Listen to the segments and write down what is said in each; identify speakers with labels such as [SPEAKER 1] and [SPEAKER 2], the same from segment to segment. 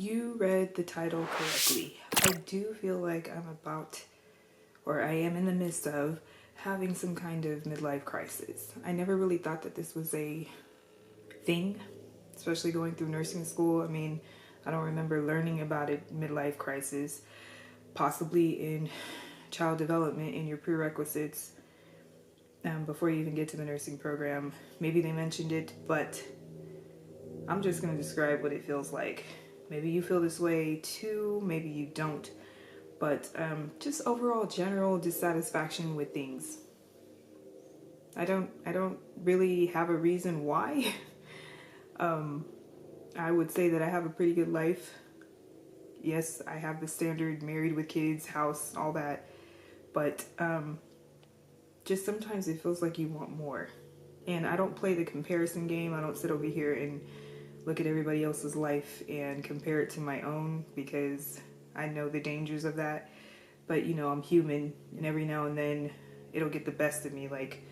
[SPEAKER 1] You read the title correctly. I do feel like I am in the midst of having some kind of midlife crisis. I never really thought that this was a thing, especially going through nursing school. I mean, I don't remember learning about it, midlife crisis, possibly in child development in your prerequisites before you even get to the nursing program. Maybe they mentioned it, but I'm just going to describe what it feels like. Maybe you feel this way too, maybe you don't. But just overall general dissatisfaction with things. I don't really have a reason why. I would say that I have a pretty good life. Yes, I have the standard married with kids, house, all that. But just sometimes it feels like you want more. And I don't play the comparison game. I don't sit over here and look at everybody else's life and compare it to my own, because I know the dangers of that. But I'm human, and every now and then it'll get the best of me, like,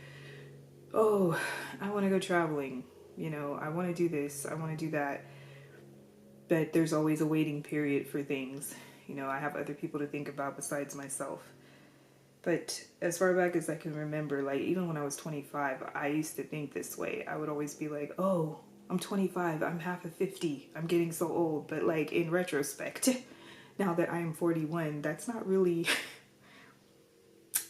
[SPEAKER 1] oh, I want to go traveling, I want to do this, I want to do that. But there's always a waiting period for things. I have other people to think about besides myself. But as far back as I can remember, like, even when I was 25, I used to think this way. I would always be like, oh, I'm 25, I'm half of 50, I'm getting so old. But like, in retrospect, now that I am 41, that's not really,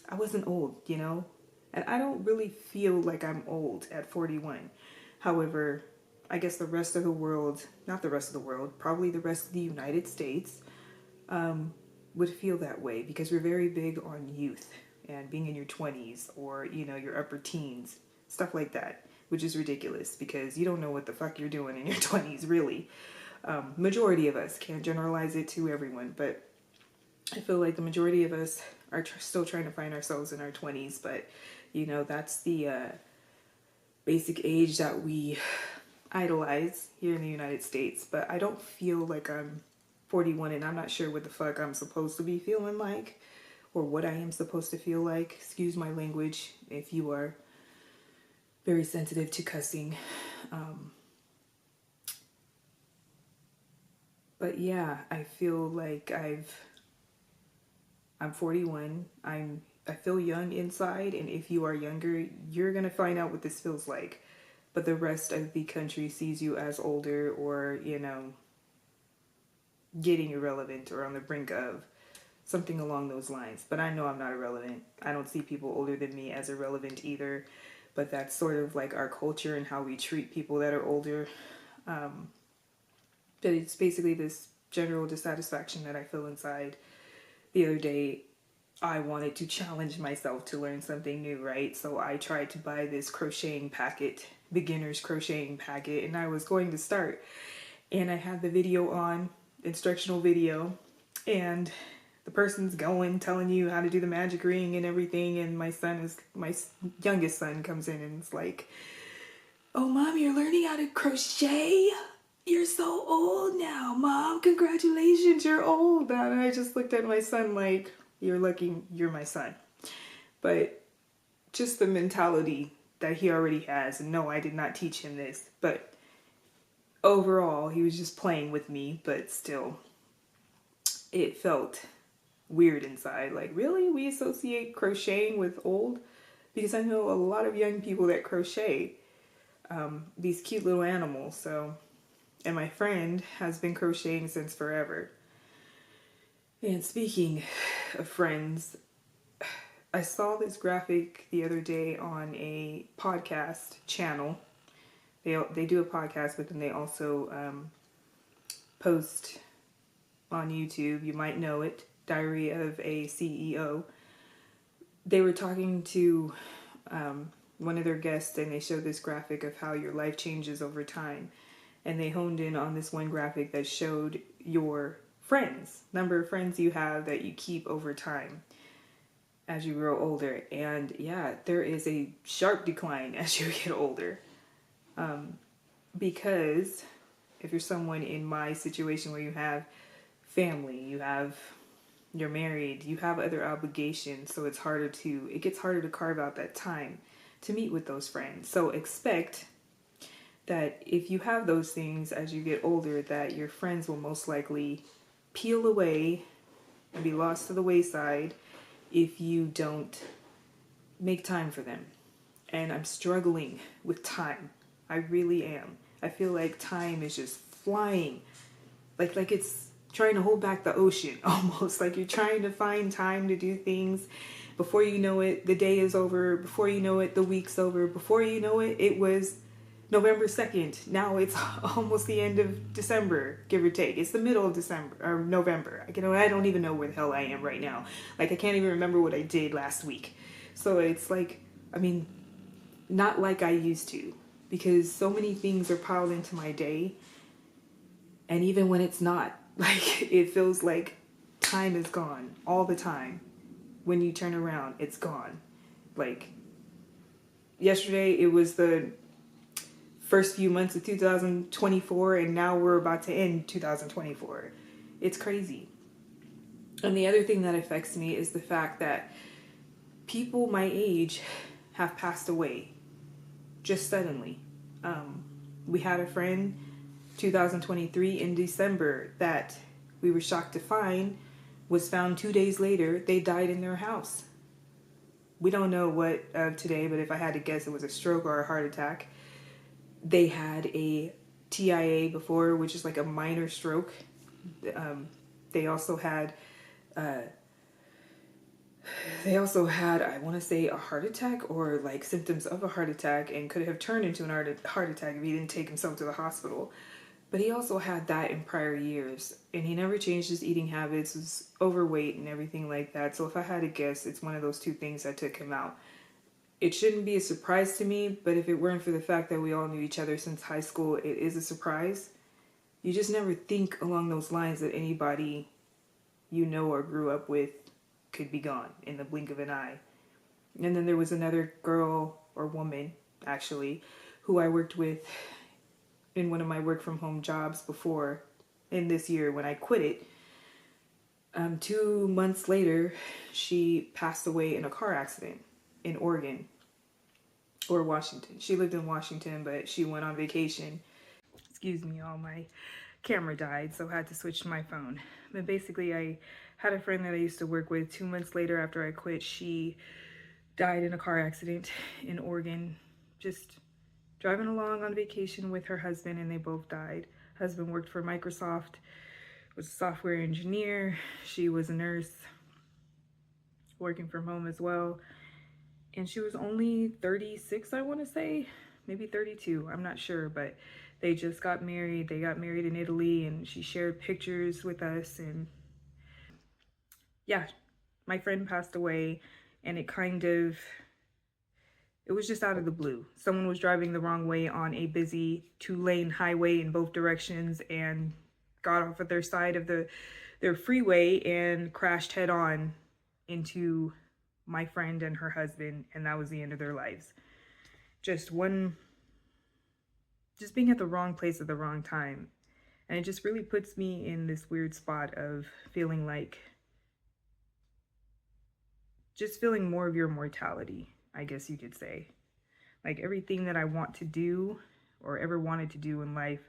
[SPEAKER 1] I wasn't old, And I don't really feel like I'm old at 41. However, I guess the rest of the world, not the rest of the world, probably the rest of the United States, would feel that way, because we're very big on youth and being in your 20s or, your upper teens, stuff like that, which is ridiculous because you don't know what the fuck you're doing in your 20s, really. Majority of us, can't generalize it to everyone, but I feel like the majority of us are still trying to find ourselves in our 20s, but that's the basic age that we idolize here in the United States. But I don't feel like I'm 41, and I'm not sure what the fuck I'm supposed to be feeling like, or what I am supposed to feel like. Excuse my language if you are very sensitive to cussing. But yeah, I feel like I'm 41. I feel young inside, and if you are younger, you're gonna find out what this feels like. But the rest of the country sees you as older, or getting irrelevant, or on the brink of something along those lines. But I know I'm not irrelevant. I don't see people older than me as irrelevant either. But that's sort of like our culture and how we treat people that are older. But it's basically this general dissatisfaction that I feel inside. The other day, I wanted to challenge myself to learn something new, right? So I tried to buy this crocheting packet, beginner's crocheting packet, and I was going to start. And I had the video on, instructional video, and the person's telling you how to do the magic ring and everything, and my youngest son comes in and it's like, oh, Mom, you're learning how to crochet? You're so old now, Mom. Congratulations, you're old now. And I just looked at my son like, you're lucky you're my son. But just the mentality that he already has. And no, I did not teach him this. But overall, he was just playing with me. But still, it felt weird inside. Like, really? We associate crocheting with old? Because I know a lot of young people that crochet these cute little animals. And my friend has been crocheting since forever. And speaking of friends, I saw this graphic the other day on a podcast channel. They do a podcast, but then they also post on YouTube. You might know it, Diary of a CEO. They were talking to one of their guests, and they showed this graphic of how your life changes over time. And they honed in on this one graphic that showed your number of friends you have that you keep over time as you grow older. And yeah, there is a sharp decline as you get older. Because if you're someone in my situation where you have family, you're married, you have other obligations, so it gets harder to carve out that time to meet with those friends. So expect that if you have those things as you get older, that your friends will most likely peel away and be lost to the wayside if you don't make time for them. And I'm struggling with time. I really am. I feel like time is just flying. Like it's trying to hold back the ocean almost. Like you're trying to find time to do things. Before you know it, the day is over. Before you know it, the week's over. Before you know it, it was November 2nd. Now it's almost the end of December, give or take. It's the middle of December or November. I don't even know where the hell I am right now. Like I can't even remember what I did last week. So it's like, I mean, not like I used to, because so many things are piled into my day. And even when it's not, like it feels like time is gone all the time. When you turn around, it's gone. Like yesterday, it was the first few months of 2024, and now we're about to end 2024. It's crazy. And the other thing that affects me is the fact that people my age have passed away just suddenly. We had a friend 2023 in December that we were shocked to find was found 2 days later. They died in their house. We don't know what today, but if I had to guess, it was a stroke or a heart attack. They had a TIA before, which is like a minor stroke. They also had, I want to say, a heart attack or like symptoms of a heart attack, and could have turned into a heart attack if he didn't take himself to the hospital. But he also had that in prior years, and he never changed his eating habits, was overweight and everything like that. So if I had to guess, it's one of those two things that took him out. It shouldn't be a surprise to me, but if it weren't for the fact that we all knew each other since high school, it is a surprise. You just never think along those lines that anybody you know or grew up with could be gone in the blink of an eye. And then there was another girl or woman, actually, who I worked with in one of my work from home jobs before in this year when I quit it. 2 months later, she passed away in a car accident in Oregon or Washington. She lived in Washington, but she went on vacation. Excuse me, all my camera died, so I had to switch to my phone. But basically, I had a friend that I used to work with. 2 months later after I quit, she died in a car accident in Oregon, just driving along on vacation with her husband, and they both died. Husband worked for Microsoft, was a software engineer. She was a nurse, working from home as well. And she was only 36, I want to say, maybe 32, I'm not sure, but they just got married. They got married in Italy, and she shared pictures with us. And yeah, my friend passed away, and it was just out of the blue. Someone was driving the wrong way on a busy 2-lane highway in both directions and got off at their side of their freeway and crashed head on into my friend and her husband, and that was the end of their lives. Just being at the wrong place at the wrong time. And it just really puts me in this weird spot of feeling more of your mortality, I guess you could say. Like everything that I want to do or ever wanted to do in life,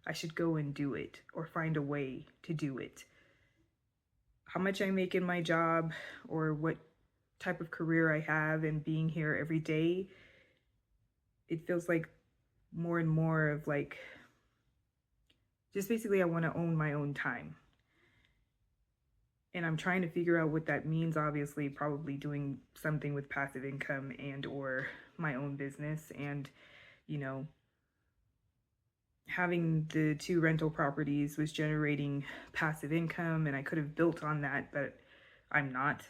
[SPEAKER 1] I should go and do it or find a way to do it. How much I make in my job or what type of career I have and being here every day, it feels like more and more of like, just basically I want to own my own time. And I'm trying to figure out what that means. Obviously, probably doing something with passive income and or my own business. And, having the 2 rental properties was generating passive income, and I could have built on that, but I'm not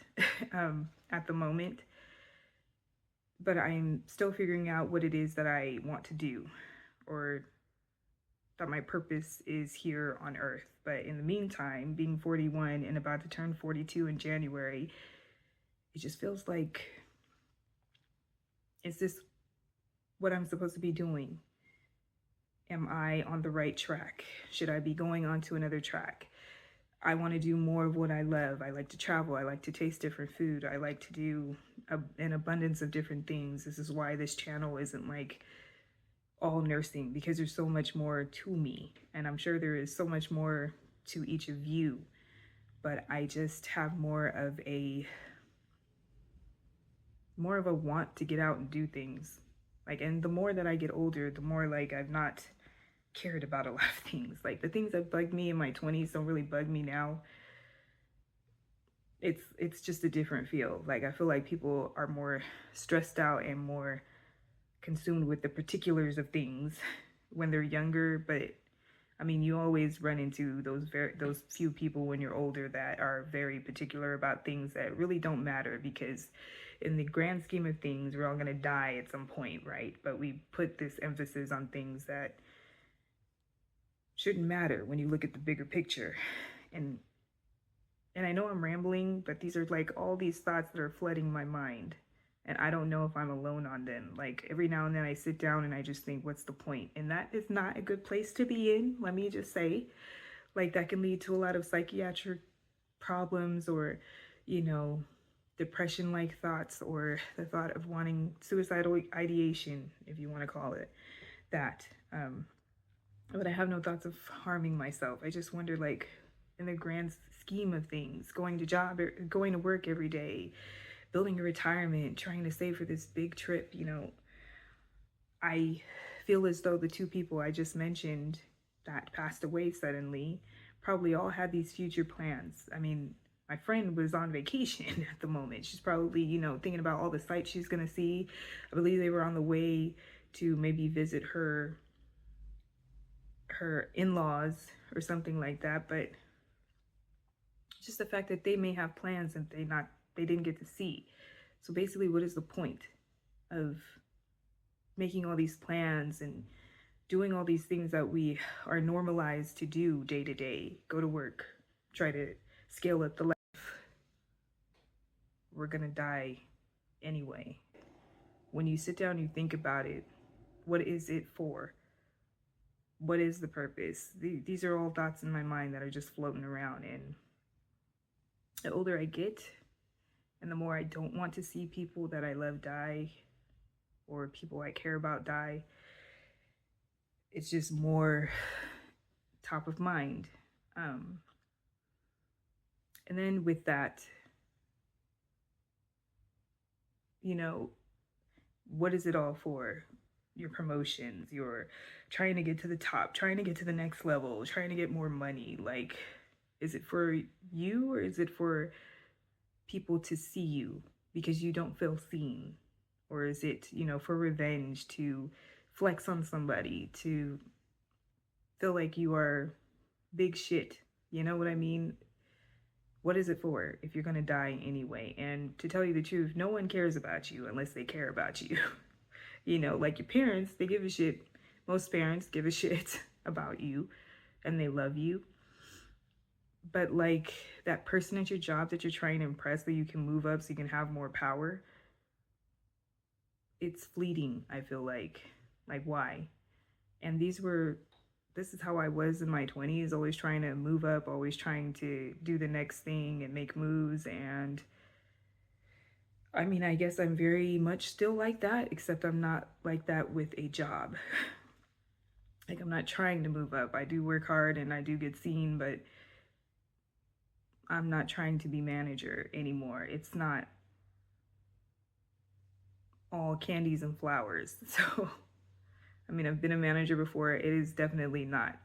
[SPEAKER 1] at the moment. But I'm still figuring out what it is that I want to do, or that my purpose is here on earth. But in the meantime, being 41 and about to turn 42 in January, it just feels like, is this what I'm supposed to be doing? Am I on the right track? Should I be going on to another track? I want to do more of what I love. I like to travel. I like to taste different food. I like to do an abundance of different things. This is why this channel isn't like all nursing, because there's so much more to me, and I'm sure there is so much more to each of you, but I just have more of a want to get out and do things. Like, and the more that I get older, the more like I've not cared about a lot of things. Like, the things that bugged me in my 20s don't really bug me now. It's just a different feel. Like, I feel like people are more stressed out and more consumed with the particulars of things when they're younger. But I mean, you always run into those few people when you're older that are very particular about things that really don't matter, because in the grand scheme of things, we're all going to die at some point, right? But we put this emphasis on things that shouldn't matter when you look at the bigger picture. And I know I'm rambling, but these are like all these thoughts that are flooding my mind. And I don't know if I'm alone on them. Like, every now and then I sit down and I just think, what's the point? And that is not a good place to be in, let me just say. Like, that can lead to a lot of psychiatric problems, or, you know, depression-like thoughts, or the thought of wanting suicidal ideation, if you want to call it that. But I have no thoughts of harming myself. I just wonder, like, in the grand scheme of things, going to work every day, building a retirement, trying to save for this big trip, you know, I feel as though the two people I just mentioned that passed away suddenly probably all had these future plans. I mean, my friend was on vacation at the moment. She's probably, you know, thinking about all the sights she's going to see. I believe they were on the way to maybe visit her in-laws or something like that. But just the fact that they may have plans and they didn't get to see. So basically, what is the point of making all these plans and doing all these things that we are normalized to do day to day? Go to work, try to scale up the life. We're gonna die anyway. When you sit down and you think about it, what is it for? What is the purpose? These are all thoughts in my mind that are just floating around. And the older I get, and the more I don't want to see people that I love die, or people I care about die, it's just more top of mind. And then with that, you know, what is it all for? Your promotions, you're trying to get to the top, trying to get to the next level, trying to get more money. Like, is it for you, or is it for people to see you because you don't feel seen? Or is it, you know, for revenge, to flex on somebody, to feel like you are big shit? You know what I mean? What is it for if you're gonna die anyway? And to tell you the truth, no one cares about you unless they care about you. You know, like your parents, they give a shit. Most parents give a shit about you and they love you. But like that person at your job that you're trying to impress, that you can move up so you can have more power, it's fleeting, I feel like. Like, why? And this is how I was in my 20s, always trying to move up, always trying to do the next thing and make moves. And I mean, I guess I'm very much still like that, except I'm not like that with a job. Like, I'm not trying to move up. I do work hard and I do get seen, but I'm not trying to be manager anymore. It's not all candies and flowers. So, I mean, I've been a manager before. It is definitely not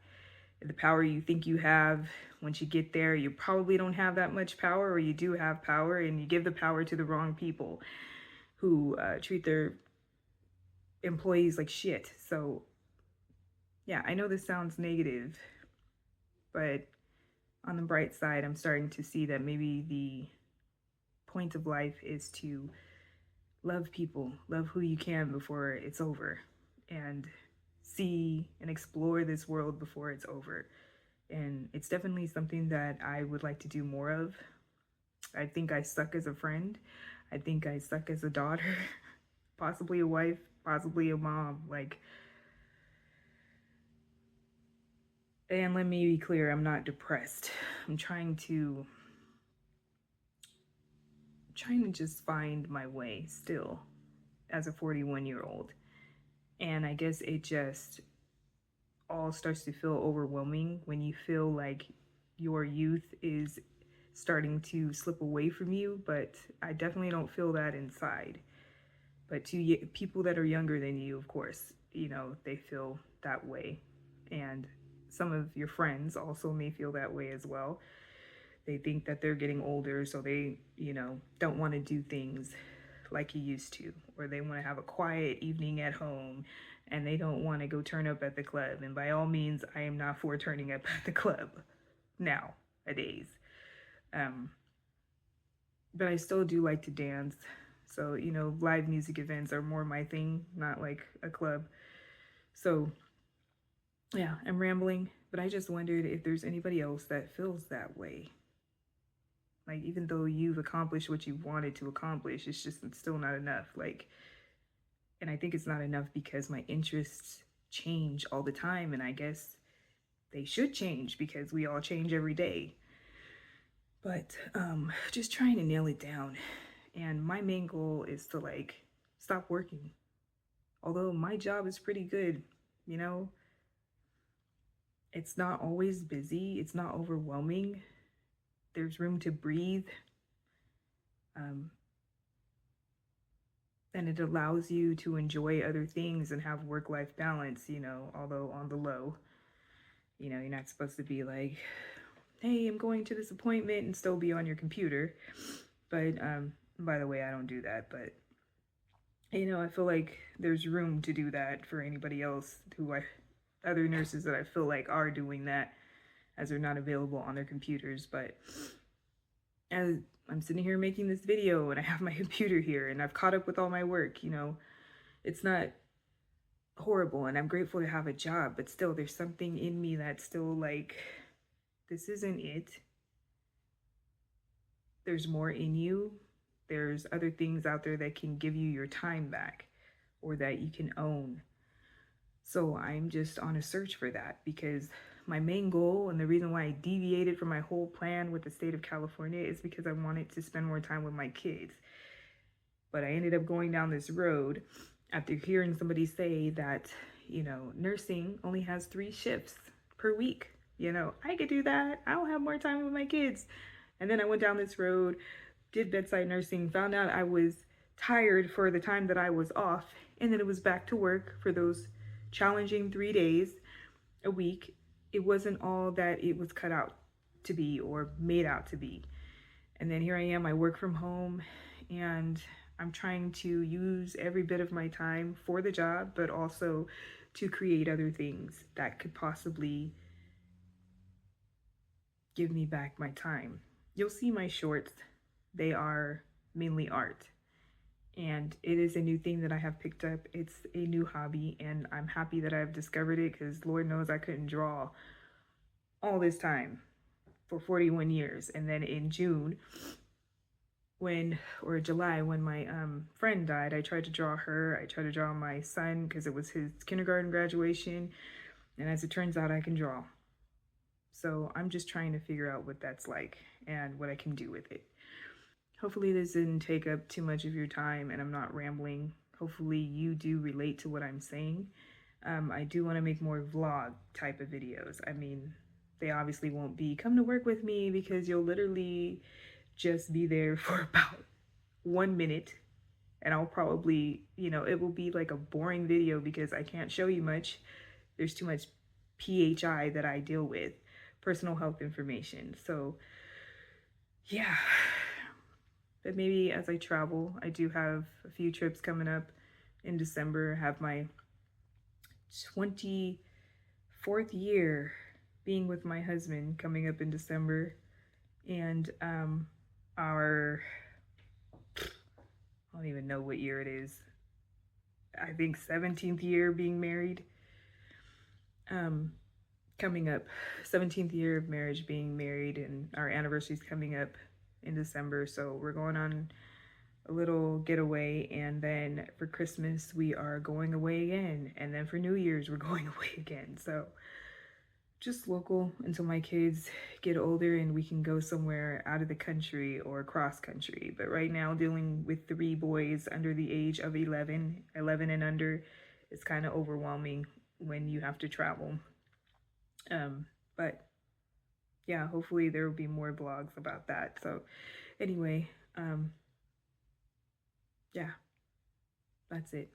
[SPEAKER 1] the power you think you have. Once you get there, you probably don't have that much power, or you do have power and you give the power to the wrong people who treat their employees like shit. So yeah, I know this sounds negative, but on the bright side, I'm starting to see that maybe the point of life is to love people, love who you can before it's over, and see and explore this world before it's over. And it's definitely something that I would like to do more of. I think I suck as a friend. I think I suck as a daughter, possibly a wife, possibly a mom. Like, and let me be clear, I'm not depressed. I'm trying to just find my way still as a 41-year-old. And I guess it just all starts to feel overwhelming when you feel like your youth is starting to slip away from you. But I definitely don't feel that inside. But to people that are younger than you, of course, you know, they feel that way. And some of your friends also may feel that way as well. They think that they're getting older, so they, you know, don't want to do things like you used to, or they want to have a quiet evening at home and they don't want to go turn up at the club. And by all means, I am not for turning up at the club nowadays. But I still do like to dance. So, you know, live music events are more my thing, not like a club. So, yeah, I'm rambling, but I just wondered if there's anybody else that feels that way. Like, even though you've accomplished what you wanted to accomplish, it's just it's still not enough. Like, and I think it's not enough because my interests change all the time, and I guess they should change because we all change every day. But just trying to nail it down. And my main goal is to like stop working. Although my job is pretty good, you know, it's not always busy, it's not overwhelming. There's room to breathe. And it allows you to enjoy other things and have work-life balance, you know, although on the low. You know, you're not supposed to be like, hey, I'm going to this appointment and still be on your computer. But by the way, I don't do that. But, you know, I feel like there's room to do that for anybody else other nurses that I feel like are doing that as they're not available on their computers. But as I'm sitting here making this video and I have my computer here and I've caught up with all my work, you know, it's not horrible and I'm grateful to have a job, but still there's something in me that's still like, this isn't it. There's more in you. There's other things out there that can give you your time back or that you can own. So I'm just on a search for that because my main goal and the reason why I deviated from my whole plan with the state of California is because I wanted to spend more time with my kids. But I ended up going down this road after hearing somebody say that, you know, nursing only has 3 shifts per week. You know, I could do that. I'll have more time with my kids. And then I went down this road, did bedside nursing, found out I was tired for the time that I was off, and then it was back to work for those challenging 3 days a week. It wasn't all that it was cut out to be or made out to be. And then here I am, I work from home, and I'm trying to use every bit of my time for the job, but also to create other things that could possibly give me back my time. You'll see my shorts. They are mainly art. And it is a new thing that I have picked up. It's a new hobby, and I'm happy that I've discovered it because Lord knows I couldn't draw all this time for 41 years. And then in June, or July, when my friend died, I tried to draw her. I tried to draw my son because it was his kindergarten graduation. And as it turns out, I can draw. So I'm just trying to figure out what that's like and what I can do with it. Hopefully this didn't take up too much of your time and I'm not rambling. Hopefully you do relate to what I'm saying. I do want to make more vlog type of videos. I mean, they obviously won't be come to work with me because you'll literally just be there for about 1 minute and I'll probably, you know, it will be like a boring video because I can't show you much. There's too much PHI that I deal with, personal health information. So yeah, but maybe as I travel, I do have a few trips coming up in December. I have my 24th year being with my husband coming up in December, and our, I don't even know what year it is, I think 17th year being married, coming up, 17th year of marriage, being married, and our anniversary's coming up in December. So we're going on a little getaway, and then for Christmas we are going away again, and then for New Year's we're going away again. So just local until my kids get older and we can go somewhere out of the country or cross country. But right now, dealing with 3 boys under the age of 11 and under, it's kind of overwhelming when you have to travel. But yeah, hopefully there will be more vlogs about that. So anyway, yeah, that's it.